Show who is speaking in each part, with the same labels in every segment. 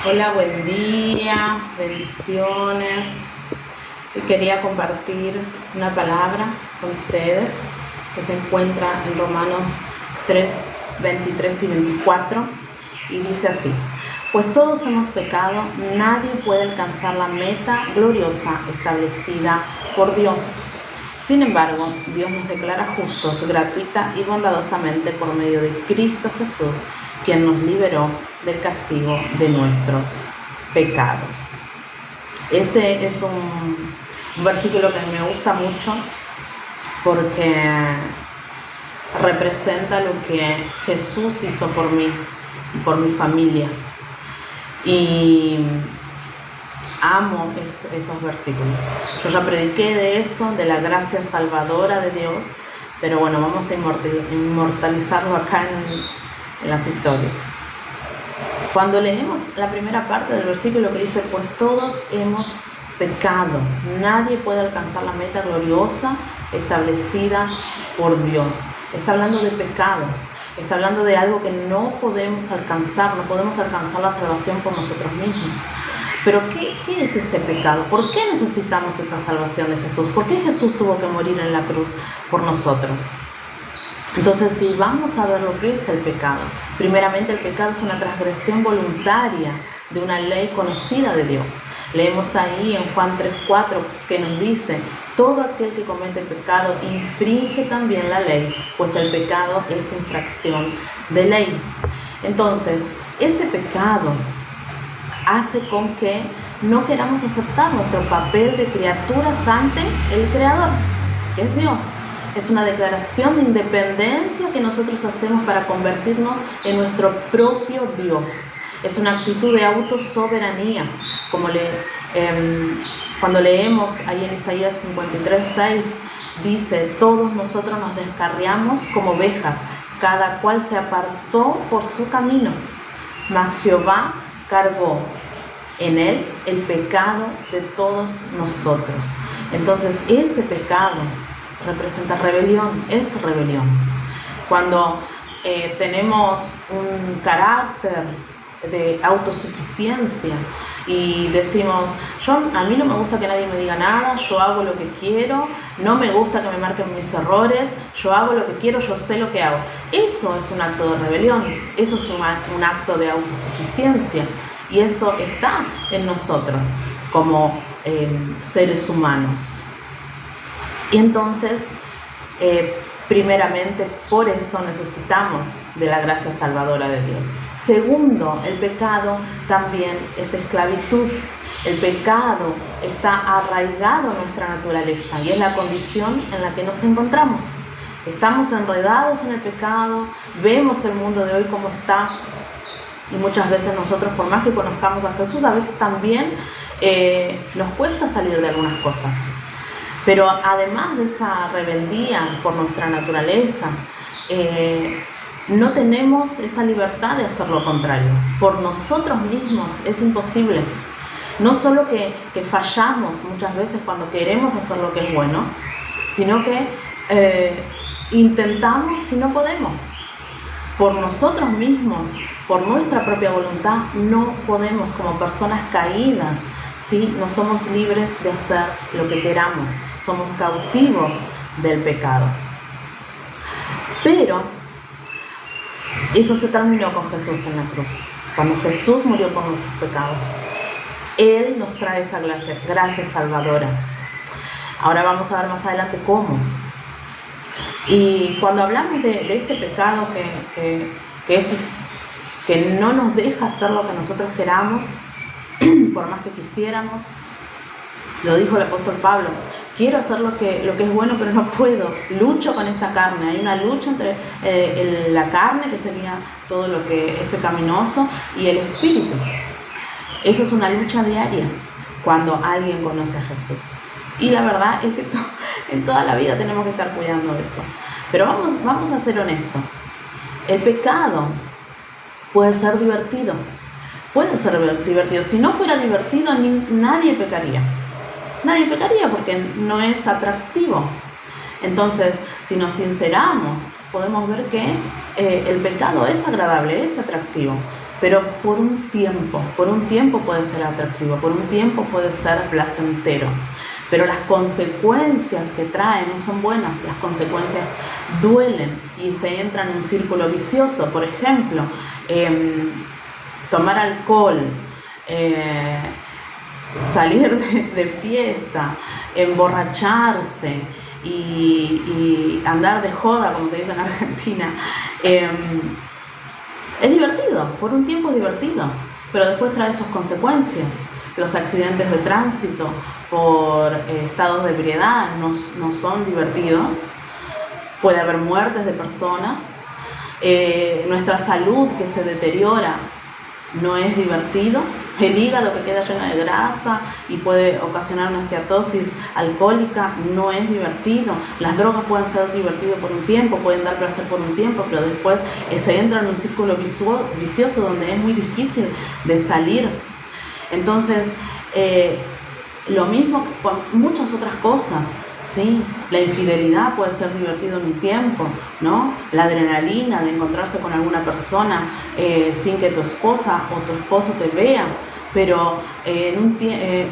Speaker 1: Hola, buen día, bendiciones. Hoy quería compartir una palabra con ustedes que se encuentra en Romanos 3, 23 y 24 y dice así: pues todos hemos pecado, nadie puede alcanzar la meta gloriosa establecida por Dios. Sin embargo, Dios nos declara justos gratuita y bondadosamente por medio de Cristo Jesús, quien nos liberó del castigo de nuestros pecados. Este es un versículo que me gusta mucho porque representa lo que Jesús hizo por mí, por mi familia. Y amo esos versículos. Yo ya prediqué de eso, de la gracia salvadora de Dios, pero bueno, vamos a inmortalizarlo acá en las historias. Cuando leemos la primera parte del versículo que dice, pues todos hemos pecado, nadie puede alcanzar la meta gloriosa establecida por Dios. Está hablando de pecado, está hablando de algo que no podemos alcanzar la salvación por nosotros mismos. Pero ¿qué es ese pecado? ¿Por qué necesitamos esa salvación de Jesús? ¿Por qué Jesús tuvo que morir en la cruz por nosotros? Entonces, si vamos a ver lo que es el pecado, primeramente el pecado es una transgresión voluntaria de una ley conocida de Dios. Leemos ahí en Juan 3:4 que nos dice, todo aquel que comete pecado infringe también la ley, pues el pecado es infracción de ley. Entonces, ese pecado hace con que no queramos aceptar nuestro papel de criaturas ante el Creador, que es Dios. Es una declaración de independencia que nosotros hacemos para convertirnos en nuestro propio Dios. Es una actitud de autosoberanía, como cuando leemos ahí en Isaías 53:6, dice, todos nosotros nos descarriamos como ovejas, cada cual se apartó por su camino, mas Jehová cargó en él el pecado de todos nosotros. Entonces, ese pecado representa rebelión, es rebelión. Cuando tenemos un carácter de autosuficiencia y decimos, a mí no me gusta que nadie me diga nada, yo hago lo que quiero, no me gusta que me marquen mis errores, yo hago lo que quiero, yo sé lo que hago. Eso es un acto de rebelión, eso es un acto de autosuficiencia y eso está en nosotros como seres humanos. Y entonces, primeramente, por eso necesitamos de la gracia salvadora de Dios. Segundo, el pecado también es esclavitud. El pecado está arraigado en nuestra naturaleza y es la condición en la que nos encontramos. Estamos enredados en el pecado, vemos el mundo de hoy como está y muchas veces nosotros, por más que conozcamos a Jesús, a veces también nos cuesta salir de algunas cosas. Pero además de esa rebeldía por nuestra naturaleza, no tenemos esa libertad de hacer lo contrario. Por nosotros mismos es imposible. No solo que fallamos muchas veces cuando queremos hacer lo que es bueno, sino que intentamos y no podemos. Por nosotros mismos, por nuestra propia voluntad, no podemos como personas caídas. ¿Sí? No somos libres de hacer lo que queramos, somos cautivos del pecado. Pero eso se terminó con Jesús en la cruz. Cuando Jesús murió por nuestros pecados, Él nos trae esa gracia salvadora. Ahora vamos a ver más adelante cómo. Y cuando hablamos de este pecado que no nos deja hacer lo que nosotros queramos, por más que quisiéramos, lo dijo el apóstol Pablo, quiero hacer lo que es bueno, pero no puedo, lucho con esta carne. Hay una lucha entre la carne, que sería todo lo que es pecaminoso, y el espíritu. Eso es una lucha diaria cuando alguien conoce a Jesús. Y la verdad es que en toda la vida tenemos que estar cuidando eso. Pero vamos a ser honestos. El pecado puede ser divertido. Puede ser divertido. Si no fuera divertido, nadie pecaría. Nadie pecaría porque no es atractivo. Entonces, si nos sinceramos, podemos ver que el pecado es agradable, es atractivo. pero por un tiempo puede ser atractivo, por un tiempo puede ser placentero, pero las consecuencias que trae no son buenas, las consecuencias duelen y se entra en un círculo vicioso. Por ejemplo, tomar alcohol, salir de fiesta, emborracharse y andar de joda, como se dice en Argentina, es divertido, por un tiempo es divertido, pero después trae sus consecuencias. Los accidentes de tránsito por estados de ebriedad no son divertidos, puede haber muertes de personas, nuestra salud que se deteriora no es divertido, el hígado que queda lleno de grasa y puede ocasionar una esteatosis alcohólica no es divertido. Las drogas pueden ser divertidas por un tiempo, pueden dar placer por un tiempo, pero después se entra en un círculo vicioso donde es muy difícil de salir. Entonces, lo mismo que con muchas otras cosas. Sí, la infidelidad puede ser divertido en un tiempo, ¿no? La adrenalina de encontrarse con alguna persona sin que tu esposa o tu esposo te vea, pero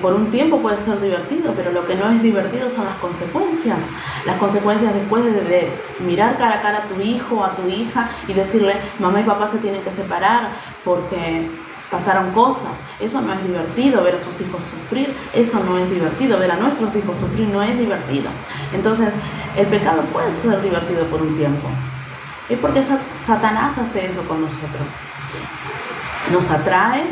Speaker 1: por un tiempo puede ser divertido, pero lo que no es divertido son las consecuencias. Las consecuencias después de mirar cara a cara a tu hijo o a tu hija y decirle, mamá y papá se tienen que separar porque pasaron cosas. Eso no es divertido, ver a sus hijos sufrir, eso no es divertido, ver a nuestros hijos sufrir no es divertido. Entonces, el pecado puede ser divertido por un tiempo. Es porque Satanás hace eso con nosotros. Nos atrae,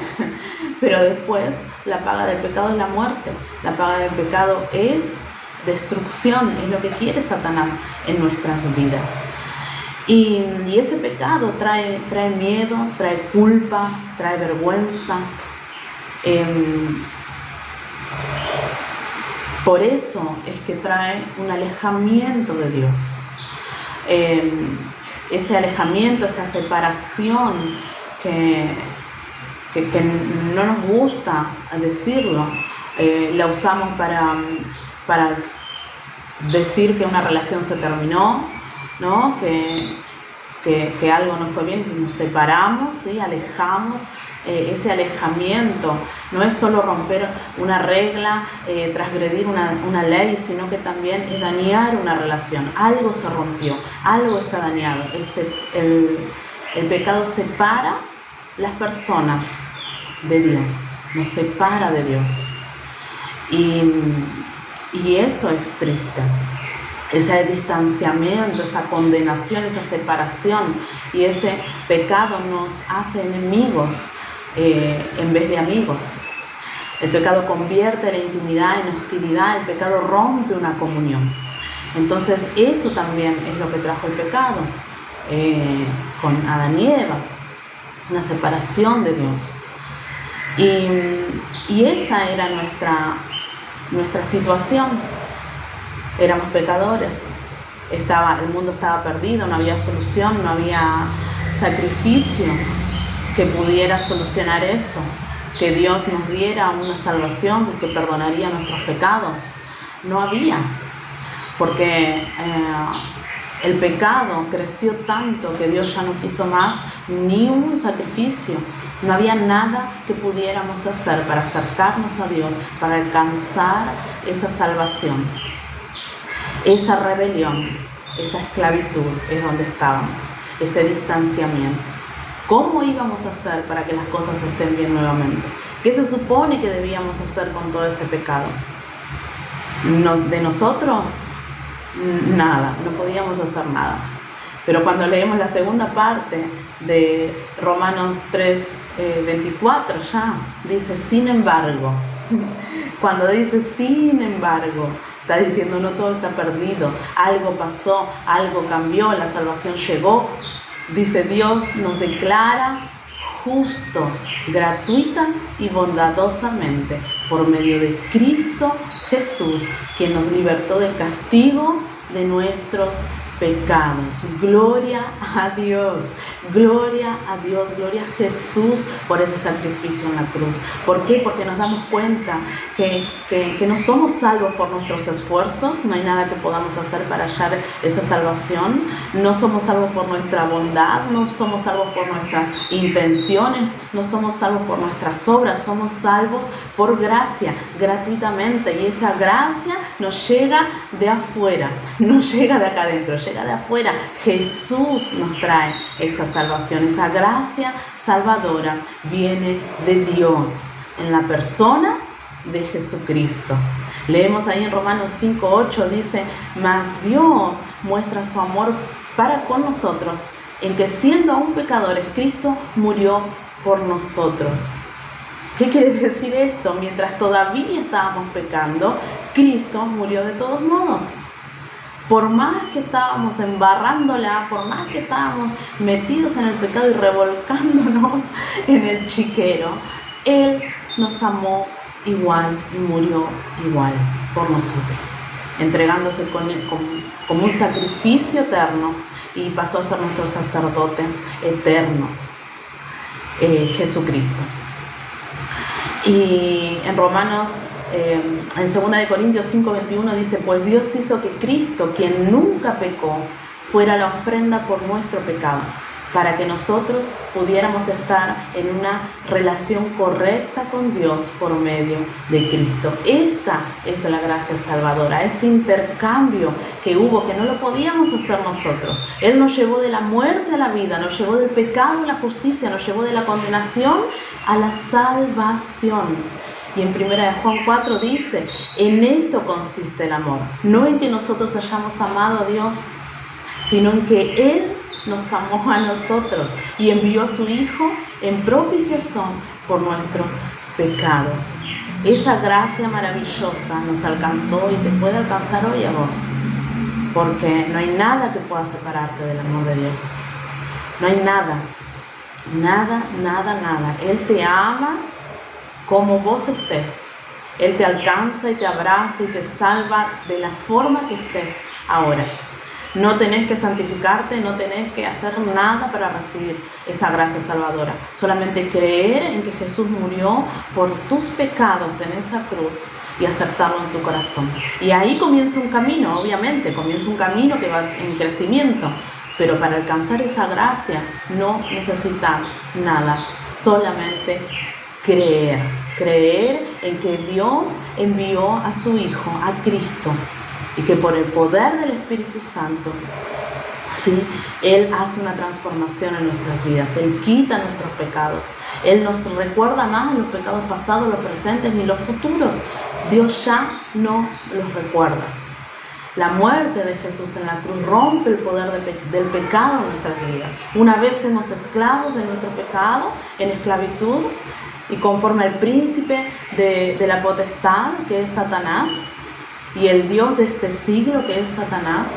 Speaker 1: pero después la paga del pecado es la muerte. La paga del pecado es destrucción, es lo que quiere Satanás en nuestras vidas. Y ese pecado trae miedo, trae culpa, trae vergüenza. Por eso es que trae un alejamiento de Dios. Ese alejamiento, esa separación que no nos gusta decirlo, la usamos para decir que una relación se terminó, ¿no? Que algo no fue bien, y nos separamos, ¿sí? Alejamos. Ese alejamiento no es solo romper una regla, transgredir una ley, sino que también es dañar una relación. Algo se rompió, algo está dañado. El pecado separa las personas de Dios, nos separa de Dios. Y eso es triste. Ese distanciamiento, esa condenación, esa separación, y ese pecado nos hace enemigos en vez de amigos. El pecado convierte la intimidad en hostilidad, el pecado rompe una comunión. Entonces eso también es lo que trajo el pecado con Adán y Eva, una separación de Dios. Y esa era nuestra situación. Éramos pecadores, el mundo estaba perdido, no había solución, no había sacrificio que pudiera solucionar eso, que Dios nos diera una salvación que perdonaría nuestros pecados. No había, porque el pecado creció tanto que Dios ya no quiso más ni un sacrificio. No había nada que pudiéramos hacer para acercarnos a Dios, para alcanzar esa salvación. Esa rebelión, esa esclavitud es donde estábamos, ese distanciamiento. ¿Cómo íbamos a hacer para que las cosas estén bien nuevamente? ¿Qué se supone que debíamos hacer con todo ese pecado? De nosotros, nada, no podíamos hacer nada. Pero cuando leemos la segunda parte de Romanos 3:24, ya dice, sin embargo. Cuando dice sin embargo, está diciendo no todo está perdido, algo pasó, algo cambió, la salvación llegó. Dice Dios nos declara justos, gratuita y bondadosamente por medio de Cristo Jesús, quien nos libertó del castigo de nuestros pecados. Gloria a Dios, gloria a Dios, gloria a Jesús por ese sacrificio en la cruz. ¿Por qué? Porque nos damos cuenta que no somos salvos por nuestros esfuerzos, no hay nada que podamos hacer para hallar esa salvación, no somos salvos por nuestra bondad, no somos salvos por nuestras intenciones, no somos salvos por nuestras obras, somos salvos por gracia, gratuitamente, y esa gracia nos llega de afuera, no llega de acá adentro, llega de afuera. Jesús nos trae esa salvación, esa gracia salvadora viene de Dios en la persona de Jesucristo. Leemos ahí en Romanos 5:8, dice: mas Dios muestra su amor para con nosotros en que, siendo aún pecadores, Cristo murió por nosotros. ¿Qué quiere decir esto? Mientras todavía estábamos pecando, Cristo murió de todos modos. Por más que estábamos embarrándola, por más que estábamos metidos en el pecado y revolcándonos en el chiquero, Él nos amó igual y murió igual por nosotros, entregándose como un sacrificio eterno, y pasó a ser nuestro sacerdote eterno, Jesucristo. Y en Romanos, en 2 Corintios 5:21 dice: pues Dios hizo que Cristo, quien nunca pecó, fuera la ofrenda por nuestro pecado, para que nosotros pudiéramos estar en una relación correcta con Dios por medio de Cristo. Esta es la gracia salvadora, ese intercambio que hubo, que no lo podíamos hacer nosotros. Él nos llevó de la muerte a la vida, nos llevó del pecado a la justicia, nos llevó de la condenación a la salvación. Y en 1 Juan 4 dice: en esto consiste el amor, no en que nosotros hayamos amado a Dios, sino en que Él nos amó a nosotros y envió a su Hijo en propiciación por nuestros pecados. Esa gracia maravillosa nos alcanzó y te puede alcanzar hoy a vos, porque no hay nada que pueda separarte del amor de Dios. No hay nada, nada, nada, nada. Él te ama como vos estés. Él te alcanza y te abraza y te salva de la forma que estés ahora. No tenés que santificarte, no tenés que hacer nada para recibir esa gracia salvadora. Solamente creer en que Jesús murió por tus pecados en esa cruz y aceptarlo en tu corazón. Y ahí comienza un camino, obviamente, comienza un camino que va en crecimiento. Pero para alcanzar esa gracia no necesitas nada, solamente creer. Creer en que Dios envió a su Hijo, a Cristo, y que por el poder del Espíritu Santo, ¿sí?, Él hace una transformación en nuestras vidas. Él quita nuestros pecados. Él nos recuerda más los pecados pasados, los presentes ni los futuros. Dios ya no los recuerda. La muerte de Jesús en la cruz rompe el poder del pecado en nuestras vidas. Una vez fuimos esclavos de nuestro pecado, en esclavitud, y conforme al príncipe de la potestad, que es Satanás, y el Dios de este siglo, que es Satanás,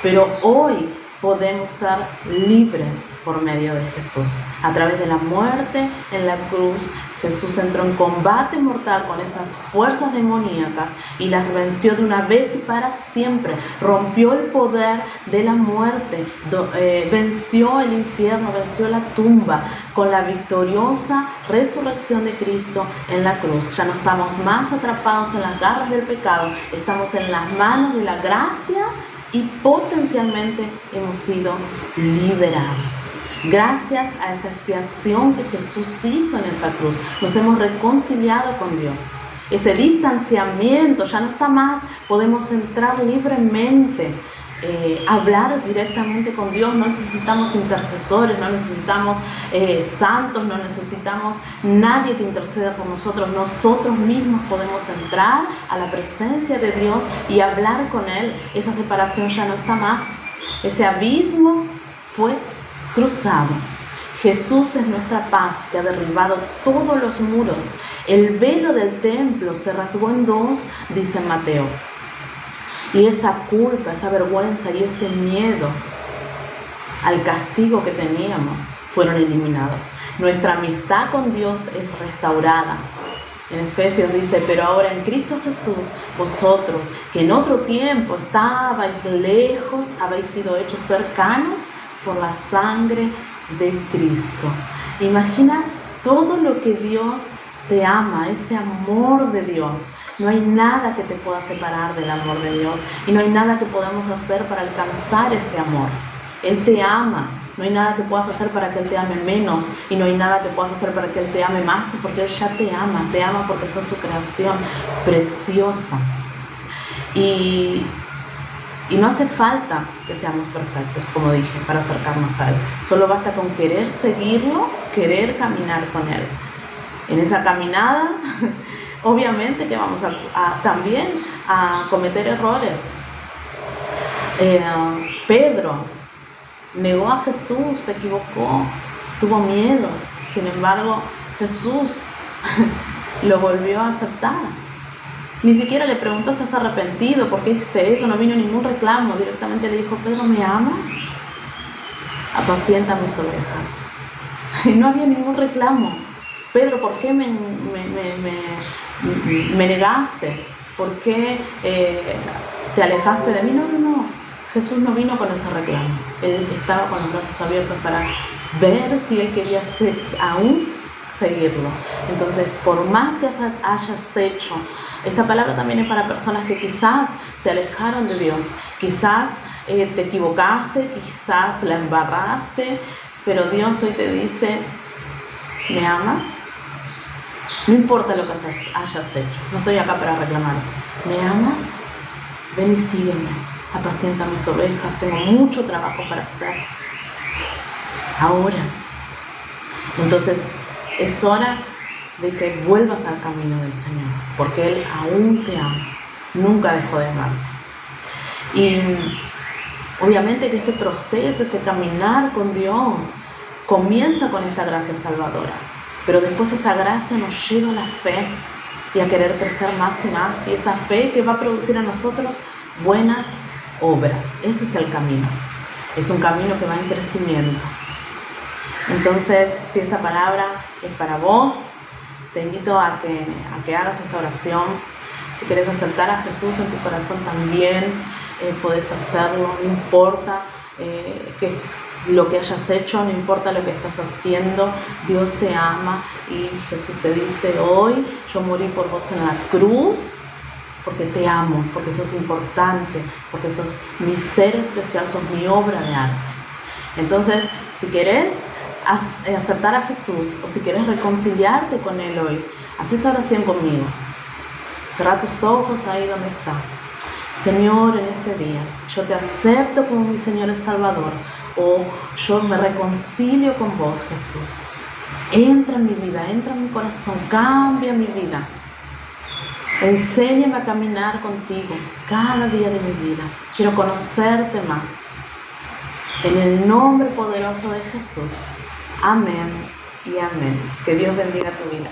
Speaker 1: pero hoy podemos ser libres por medio de Jesús. A través de la muerte en la cruz, Jesús entró en combate mortal con esas fuerzas demoníacas y las venció de una vez y para siempre. Rompió el poder de la muerte, venció el infierno, venció la tumba con la victoriosa resurrección de Cristo en la cruz. Ya no estamos más atrapados en las garras del pecado, estamos en las manos de la gracia y potencialmente hemos sido liberados. Gracias a esa expiación que Jesús hizo en esa cruz, nos hemos reconciliado con Dios. Ese distanciamiento ya no está más, podemos entrar libremente, hablar directamente con Dios. No necesitamos intercesores, no necesitamos santos, no necesitamos nadie que interceda por nosotros. Nosotros mismos podemos entrar a la presencia de Dios y hablar con Él. Esa separación ya no está más. Ese abismo fue cruzado. Jesús es nuestra paz, que ha derribado todos los muros. El velo del templo se rasgó en dos, dice Mateo. Y esa culpa, esa vergüenza y ese miedo al castigo que teníamos fueron eliminados. Nuestra amistad con Dios es restaurada. En Efesios dice, pero ahora en Cristo Jesús, vosotros que en otro tiempo estabais lejos, habéis sido hechos cercanos por la sangre de Cristo. Imagina todo lo que Dios te ama, ese amor de Dios. No hay nada que te pueda separar del amor de Dios y no hay nada que podamos hacer para alcanzar ese amor. Él te ama. No hay nada que puedas hacer para que Él te ame menos y no hay nada que puedas hacer para que Él te ame más, porque Él ya te ama porque sos su creación preciosa. Y no hace falta que seamos perfectos, como dije, para acercarnos a Él. Solo basta con querer seguirlo, querer caminar con Él. En esa caminada, obviamente que vamos también a cometer errores. Pedro negó a Jesús, se equivocó, tuvo miedo. Sin embargo, Jesús lo volvió a aceptar. Ni siquiera le preguntó, ¿estás arrepentido? ¿Por qué hiciste eso? No vino ningún reclamo. Directamente le dijo, Pedro, ¿me amas? Apacienta mis ovejas. Y no había ningún reclamo. Pedro, ¿por qué me negaste? ¿Por qué te alejaste de mí? No. Jesús no vino con ese reclamo. Él estaba con los brazos abiertos para ver si Él quería aún seguirlo. Entonces, por más que hayas hecho, esta palabra también es para personas que quizás se alejaron de Dios, quizás te equivocaste, quizás la embarraste, pero Dios hoy te dice, ¿me amas? No importa lo que hayas hecho, no estoy acá para reclamarte. ¿Me amas? Ven y sígueme. Apacienta mis ovejas, tengo mucho trabajo para hacer. Ahora. Entonces, es hora de que vuelvas al camino del Señor, porque Él aún te ama, nunca dejó de amarte. Y obviamente que este proceso, este caminar con Dios, comienza con esta gracia salvadora, pero después esa gracia nos lleva a la fe y a querer crecer más y más, y esa fe que va a producir en nosotros buenas obras. Ese es el camino. Es un camino que va en crecimiento. Entonces, si esta palabra es para vos, te invito a que hagas esta oración. Si quieres aceptar a Jesús en tu corazón también, podés hacerlo. No importa lo que hayas hecho, no importa lo que estás haciendo. Dios te ama y Jesús te dice, hoy yo morí por vos en la cruz, porque te amo, porque sos importante, porque sos mi ser especial, sos mi obra de arte. Entonces, si querés aceptar a Jesús o si querés reconciliarte con Él hoy, haz esta oración conmigo. Cerrá tus ojos ahí donde está. Señor, en este día, yo te acepto como mi Señor y Salvador, o yo me reconcilio con vos, Jesús. Entra en mi vida, entra en mi corazón, cambia mi vida. Enséñame a caminar contigo cada día de mi vida. Quiero conocerte más. En el nombre poderoso de Jesús. Amén y amén. Que Dios bendiga tu vida.